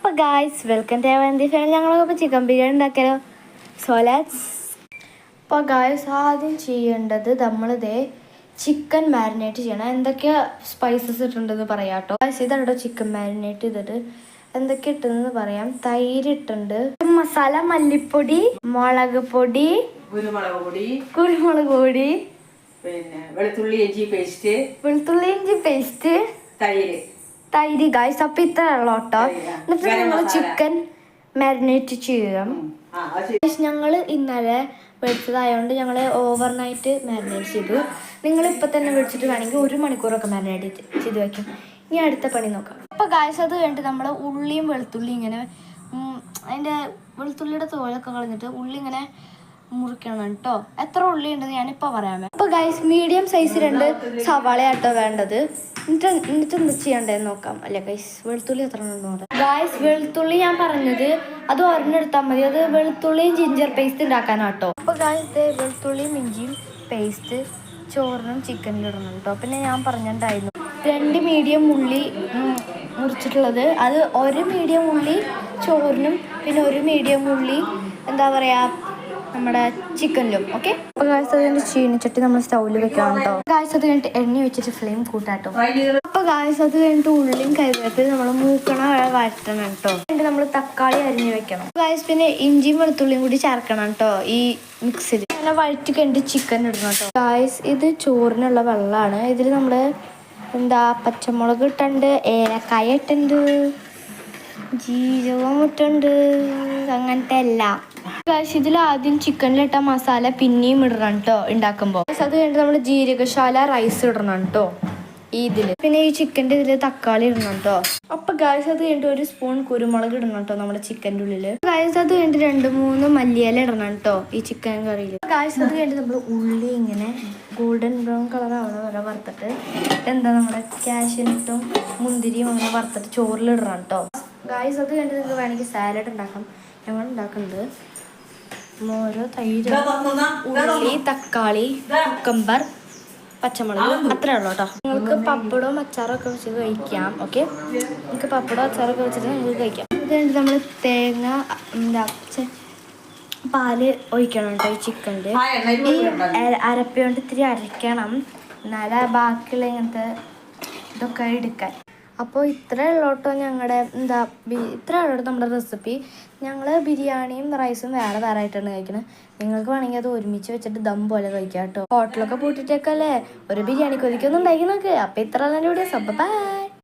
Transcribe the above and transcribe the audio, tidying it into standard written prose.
അപ്പോൾ guys welcome to Avanthi family. ഞങ്ങളൊക്കെ chicken biryani ഉണ്ടാക്കിയാലോ. So let's. അപ്പോൾ ഗായ്സ് ആദ്യം ചെയ്യേണ്ടത് നമ്മളിതേ ചിക്കൻ മാരിനേറ്റ് ചെയ്യണം. എന്തൊക്കെയാ സ്പൈസസ് ഇട്ടുണ്ടെന്ന് പറയാം കേട്ടോ ഗായ്സ്. ഇതാട്ടോ ചിക്കൻ മാരിനേറ്റ് ചെയ്തിട്ട് എന്തൊക്കെ ഇട്ടെന്ന് പറയാം. തൈര് ഇട്ടുണ്ട്, മസാല, മല്ലിപ്പൊടി, മുളക് പൊടി, കുരുമുളക് പൊടി, പിന്നെ വെളുത്തുള്ളി ഇഞ്ചി പേസ്റ്റ്, തൈര് ഗായ്സ്. അപ്പൊ ഇത്ര ഉള്ളു കേട്ടോ. എന്നിട്ട് നമ്മൾ ചിക്കൻ മാരിനേറ്റ് ചെയ്യാം. ഞങ്ങൾ ഇന്നലെ മേടിച്ചതായതുകൊണ്ട് ഞങ്ങൾ ഓവർനൈറ്റ് മാരിനേറ്റ് ചെയ്തു. നിങ്ങൾ ഇപ്പം തന്നെ മേടിച്ചിട്ട് വേണമെങ്കിൽ 1 മണിക്കൂറൊക്കെ മാരിനേറ്റ് ചെയ്ത് വയ്ക്കും. ഇനി അടുത്ത പണി നോക്കാം. അപ്പോൾ ഗായ്സ് അത് കഴിഞ്ഞിട്ട് നമ്മൾ ഉള്ളിയും വെളുത്തുള്ളിയും ഇങ്ങനെ അതിൻ്റെ വെളുത്തുള്ളിയുടെ തോലൊക്കെ കളഞ്ഞിട്ട് ഉള്ളി ഇങ്ങനെ മുറിക്കണം കേട്ടോ. എത്ര ഉള്ളി ഉണ്ടെന്ന് ഞാനിപ്പോൾ പറയാമേ. അപ്പോൾ ഗായ്സ് മീഡിയം സൈസ് 2 സവാളയാട്ടോ വേണ്ടത്. എന്നിട്ട് എന്താ ചെയ്യണ്ടേന്ന് നോക്കാം. അല്ലേ ഗൈസ്, വെളുത്തുള്ളി എത്ര ഉണ്ടോ ഗായ്സ്? വെളുത്തുള്ളി ഞാൻ പറഞ്ഞത് അത് ഒരെണ്ണെടുത്താൽ മതി. അത് വെളുത്തുള്ളിയും ജിഞ്ചർ പേസ്റ്റ് ഉണ്ടാക്കാനാട്ടോ. അപ്പോൾ ഗായ്സ് വെളുത്തുള്ളിയും ഇഞ്ചിയും പേസ്റ്റ് ചോറിനും ചിക്കനിലും ഇടണം കേട്ടോ. പിന്നെ ഞാൻ പറഞ്ഞിട്ടുണ്ടായിരുന്നു 2 മീഡിയം ഉള്ളി മുറിച്ചിട്ടുള്ളത്. അത് 1 മീഡിയം ഉള്ളി ചോറിനും പിന്നെ 1 മീഡിയം ഉള്ളി എന്താ പറയുക നമ്മുടെ ചിക്കനിലും. ഓക്കെ. അപ്പോൾ ഗായ്സ് അത് കഴിഞ്ഞിട്ട് ചീനിച്ചട്ടി നമ്മൾ സ്റ്റൗവിൽ വെക്കണം കേട്ടോ. ഗായ്സ് അത് കഴിഞ്ഞിട്ട് എണ്ണ വെച്ചിട്ട് ഫ്ലെയിം കൂട്ടാട്ടോ. അപ്പോൾ ഗായ്സ് അത് കഴിഞ്ഞിട്ട് ഉള്ളിയും കറിവേപ്പിലയും നമ്മൾ മൂക്കണ വഴറ്റണം കേട്ടോ. എന്നിട്ട് നമ്മൾ തക്കാളി അരിഞ്ഞ് വെക്കണം ഗായ്സ്. പിന്നെ ഇഞ്ചിയും വെളുത്തുള്ളിയും കൂടി ചേർക്കണം കേട്ടോ ഈ മിക്സിൽ. അങ്ങനെ വഴറ്റി കഴിഞ്ഞിട്ട് ചിക്കൻ ഇടണം കേട്ടോ ഗായ്സ്. ഇത് ചോറിനുള്ള വെള്ളമാണ്. ഇതിൽ നമ്മൾ എന്താ പച്ചമുളക് ഇട്ടുണ്ട്, ഏലക്കായ ഇട്ടുണ്ട്, ജീരകം ഇട്ടുണ്ട്, അങ്ങനത്തെ എല്ലാം ഗായ്സ്. ഇതിൽ ആദ്യം ചിക്കനിലിട്ട മസാല പിന്നെയും ഇടണം കേട്ടോ ഉണ്ടാക്കുമ്പോൾ. അത് കഴിഞ്ഞിട്ട് നമ്മൾ ജീരകശാല റൈസ് ഇടണം കേട്ടോ ഇതിൽ. പിന്നെ ഈ ചിക്കൻ്റെ ഇതിൽ തക്കാളി ഇടണം കേട്ടോ. അപ്പോൾ ഗായ്സ് അത് കഴിഞ്ഞിട്ട് 1 സ്പൂൺ കുരുമുളക് ഇടണം കേട്ടോ നമ്മുടെ ചിക്കൻ്റെ ഉള്ളിൽ. ഗായ്സ് അത് കഴിഞ്ഞിട്ട് 2-3 മല്ലിയില ഇടണം കേട്ടോ ഈ ചിക്കൻ കറിയിൽ. ഗായ്സ് അത് കഴിഞ്ഞിട്ട് നമ്മൾ ഉള്ളി ഇങ്ങനെ ഗോൾഡൻ ബ്രൗൺ കളർ ആവണ വരെ വറുത്തിട്ട് എന്താ നമ്മുടെ കാഷ്യൂനട്ടും മുന്തിരിയും അങ്ങനെ വറുത്തിട്ട് ചോറിലിടണം കേട്ടോ ഗായ്സ്. അത് കഴിഞ്ഞിട്ട് നിങ്ങൾക്ക് വേണമെങ്കിൽ സാലഡ് ഉണ്ടാക്കാം. ഞങ്ങൾ ഉണ്ടാക്കുന്നത് മോര്, തൈര്, ഉള്ളി, തക്കാളി, കുക്കമ്പർ, പച്ചമുളക് അത്രേ ഉള്ളൂ കേട്ടോ. നിങ്ങൾക്ക് പപ്പടവും അച്ചാറൊക്കെ വെച്ച് കഴിക്കാം. ഓക്കെ, നിങ്ങൾക്ക് പപ്പടവും അച്ചാറൊക്കെ വെച്ചിട്ട് നിങ്ങൾക്ക് കഴിക്കാം. ഇത് കഴിഞ്ഞിട്ട് നമ്മൾ തേങ്ങ പാല് ഒഴിക്കണം കേട്ടോ ഈ ചിക്കൻ്റെ. ഈ അരപ്പ കൊണ്ട് ഇത്തിരി അരയ്ക്കണം, എന്നാലേ ബാക്കിയുള്ള ഇങ്ങനത്തെ ഇതൊക്കെ എടുക്കാൻ. അപ്പോൾ ഇത്രേ ഉള്ളൂ കേട്ടോ ഞങ്ങളുടെ ഇത്രേ ഉള്ളൂ നമ്മുടെ റെസിപ്പി. ഞങ്ങൾ ബിരിയാണിയും റൈസും വേറെ വേറെ ആയിട്ടാണ് കഴിക്കുന്നത്. നിങ്ങൾക്ക് വേണമെങ്കിൽ അത് ഒരുമിച്ച് വെച്ചിട്ട് ദം പോലെ കഴിക്കാം കേട്ടോ. ഹോട്ടലൊക്കെ പൂട്ടിട്ടേക്കല്ലേ ഒരു ബിരിയാണി കൊതിക്കൊന്നും ഉണ്ടാക്കി നോക്ക്. അപ്പോൾ ഇത്ര തന്നെ വീഡിയോസ്. അപ്പോൾ ബൈ.